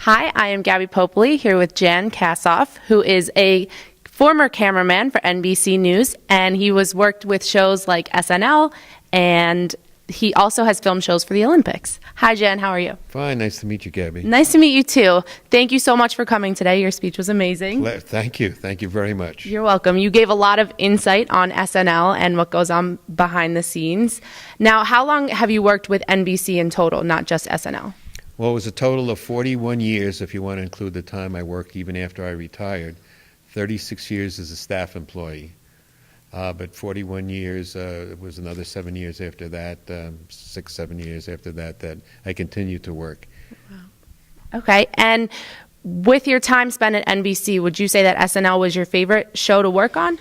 Hi, I am Gabby Popoli here with Jan Kasoff, who is a former cameraman for NBC News, and he was worked with shows like SNL, and he also has film shows for the Olympics. Hi, Jan. How are you? Fine. Nice to meet you, Gabby. Nice to meet you, too. Thank you so much for coming today. Your speech was amazing. Thank you. Thank you very much. You're welcome. You gave a lot of insight on SNL and what goes on behind the scenes. Now, how long have you worked with NBC in total, not just SNL? Well, it was a total of 41 years, if you want to include the time I worked even after I retired. 36 years as a staff employee. But 41 years, it was another 7 years after that, 6, 7 years after that I continued to work. Wow. Okay. And with your time spent at NBC, would you say that SNL was your favorite show to work on?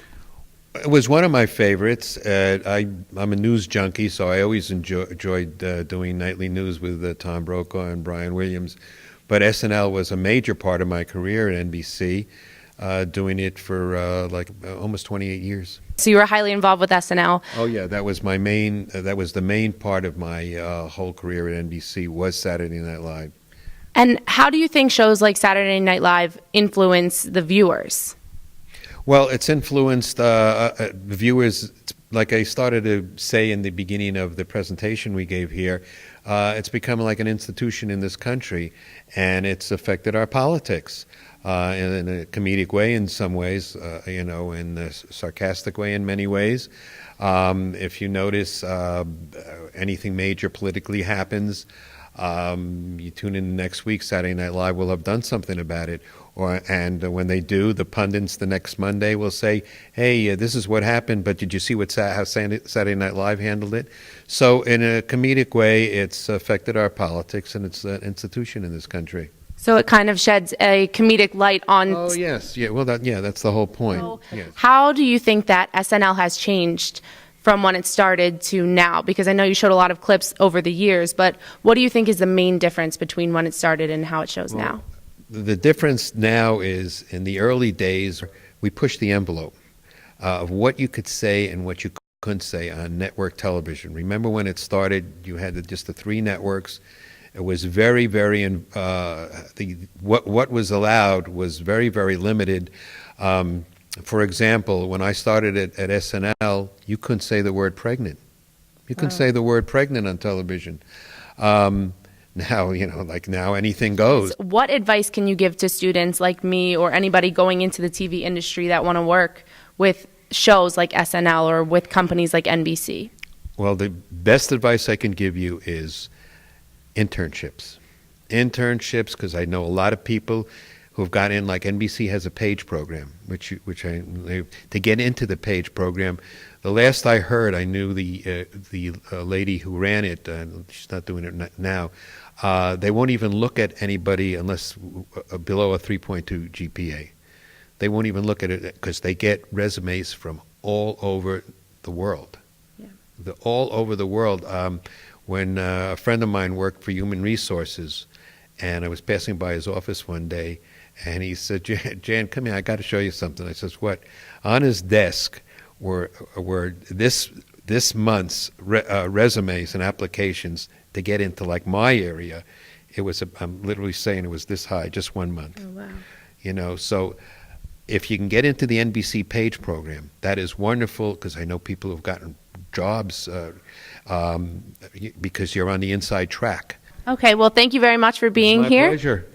It was one of my favorites. I'm a news junkie, so I always enjoyed doing nightly news with Tom Brokaw and Brian Williams. But SNL was a major part of my career at NBC, doing it for almost 28 years. So you were highly involved with SNL. Oh yeah, that was my main. That was the main part of my whole career at NBC was Saturday Night Live. And how do you think shows like Saturday Night Live influence the viewers? Well, it's influenced the viewers, like I started to say in the beginning of the presentation we gave here. It's become like an institution in this country, and it's affected our politics in a comedic way in some ways, in a sarcastic way in many ways. If you notice, anything major politically happens, you tune in next week, Saturday Night Live will have done something about it. And when they do, the pundits the next Monday will say, hey, this is what happened, but did you see how Saturday Night Live handled it? So in a comedic way, it's affected our politics, and it's an institution in this country. So it kind of sheds a comedic light on... Oh, yes. Yeah. Well, that's the whole point. So yes. How do you think that SNL has changed from when it started to now? Because I know you showed a lot of clips over the years, but what do you think is the main difference between when it started and how it shows now? The difference now is, in the early days, we pushed the envelope of what you could say and what you couldn't say on network television. Remember when it started, you had just the 3 networks. It was very, very, what was allowed was very, very limited. For example, when I started at SNL, you couldn't say the word pregnant. You couldn't say the word pregnant on television. Now, now anything goes. What advice can you give to students like me or anybody going into the TV industry that want to work with shows like SNL or with companies like NBC? Well, the best advice I can give you is internships. Internships, because I know a lot of people who've got in, like NBC has a page program, to get into the page program. The last I heard, I knew the lady who ran it, she's not doing it now, they won't even look at anybody unless below a 3.2 GPA. They won't even look at it because they get resumes from all over the world. Yeah. All over the world. When a friend of mine worked for Human Resources, and I was passing by his office one day, and he said, Jan, come here, I got to show you something. I says, what? On his desk were this month's resumes and applications to get into like my area. It was, I'm literally saying it was this high, just 1 month. Oh, wow. So if you can get into the NBC page program, that is wonderful, because I know people who've gotten jobs because you're on the inside track. Okay, well, thank you very much for being here. My pleasure.